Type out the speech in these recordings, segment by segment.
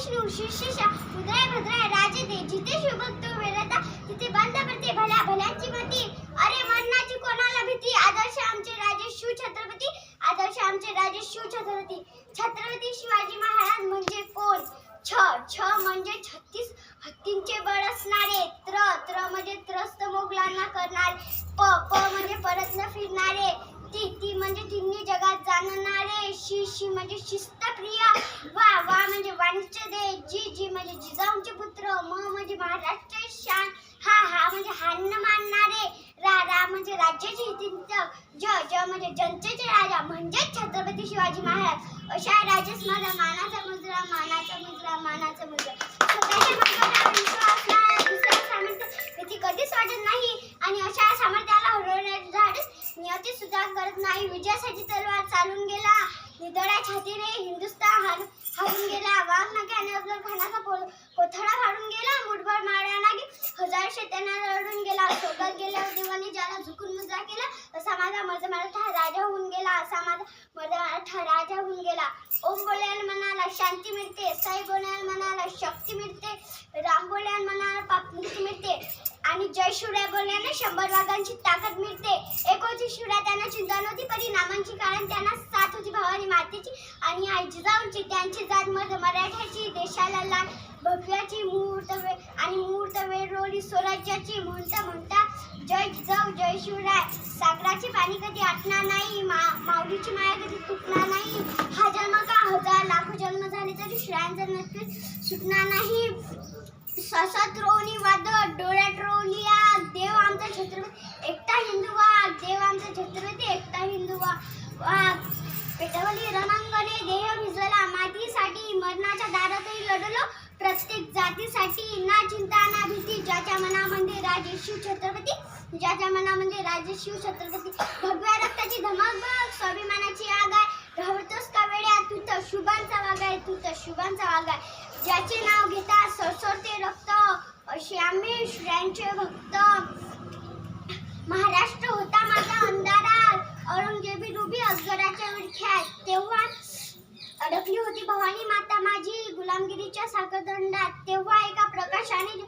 विष्णू शिरशिषा उदय भद्राय राजे दे जिथे शुभक्तो वेळता तिथे बंद पडते भल्या भल्यांची मती अरे मरणाची कोणाला भीती आदर्श आमचे राजे शिवछत्रपती आदर्श आमचे राजे शिवछत्रपती छत्रपती शिवाजी महाराज म्हणजे कोण छ छ म्हणजे 36 हत्तींचे बळ असणारे त्र म्हणजे त्रस्त मोगलांना करणारे प म्हणजे परत न फिरणारे ती म्हणजे तिन्ही जगात जाणणारे शी म्हणजे शिस्तप्रिय वा म्हणजे वाणिज्य दे जी म्हणजे जिजाऊंचे पुत्र म्हणजे महाराष्ट्र शान हा म्हणजे हान्न मानणारे रा म्हणजे राज्याचे हितचिंतक ज म्हणजे जनतेचे राजा म्हणजे छत्रपती शिवाजी महाराज अशा राजेस माझा मानाचा मुद्रा स्वतःच्या विश्वास दुसऱ्या सामर्थ्य भीती कधीच वाटत नाही आणि अशा सामर्थ्याला हरवण्याचे धाडस नियती सुद्धा करत नाही विजयासाठी तलवार चालून गेला निधड्या छातीने हिंदुस्तान हारून गेला वाघ नक्याने अफजल खानाचा कोथळा फाडून गेला मुठभर मारण्याला हजार शेत्यांना रडून गेला सोबत गेल्यावर देवाने ज्याला झुकून मुद्रा केला असा माझा मराठा राजा होऊन गेला असा माझा मराठा राजा होऊन गेला ओम बोल्यान मनाला शांती मिळते साई बोल्यान मनाला शक्ती मिळते राम बोल्यान मनाला पाप मुक्ती मिळते आणि जय शिवराय बोलल्याने 100 वाघांची ताकद मिळते एक होती शिवराय त्यांना चिंता नव्हती परिणामांची कारण त्यांना साथ होती भवानी मातेची आणि आई जिजाऊंची त्यांची जात मराठ्याची देशाला लाट भव्याची मुहूर्त वेळ रोली स्वराज्याची म्हणता जय जिजाऊ जय शिवराय सागराची पाणी कधी आटणार नाही माऊलीची माया कधी तुटणार नाही हा जन्म का हजार लाखो जन्म झाले तरी शिवरायांचा नक्की सुटणार नाही ससत रोवणी वादळ डोळ्यात रोवली आग देव आमचा छत्रपती एकटा हिंदू वाघ देव आमचा छत्रपती एकटा हिंदू वाघ पेटवली रणांगणे देह भिजवला मातीसाठी मरणाच्या दारातही लढलो प्रत्येक जातीसाठी ना चिंता ना भीती ज्याच्या मनामध्ये राजे शिव छत्रपती ज्याच्या मनामध्ये राजे शिव छत्रपती भगव्या रक्ताची धमक बघ स्वाभिमानाची आग आहे राहतोस का वेड्या तू तर शुभांचा वाघ आहे ज्याचे नाव घेता सरसरते रक्त असे आम्ही श्रेयांचे भक्त महाराष्ट्र होता माझा अंधारात औरंगजेबी रुबी अफजलाच्या विळख्यात तेव्हा अडकली होती भवानी माता माझी गुलामगिरीच्या साखरदंडात तेव्हा एका प्रकाशाने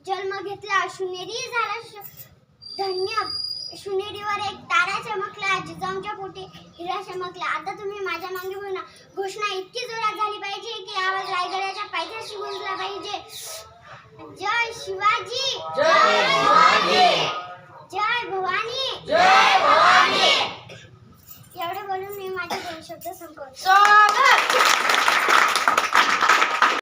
जन्म घेतला शिवनेरी झाला धन्य शिवनेरीवर एक तारा चमकला जिजाऊंच्या पोटी हिरा चमकला आता तुम्ही माझ्या मागे बोला घोषणा इतकी जोरात झाली पाहिजे की आवाज रायगडाच्या पायथ्याशी गुंजला पाहिजे जय शिवाजी जय भवानी जय भवानी एवढे बोलून मी माझे 2 शब्द संपवतो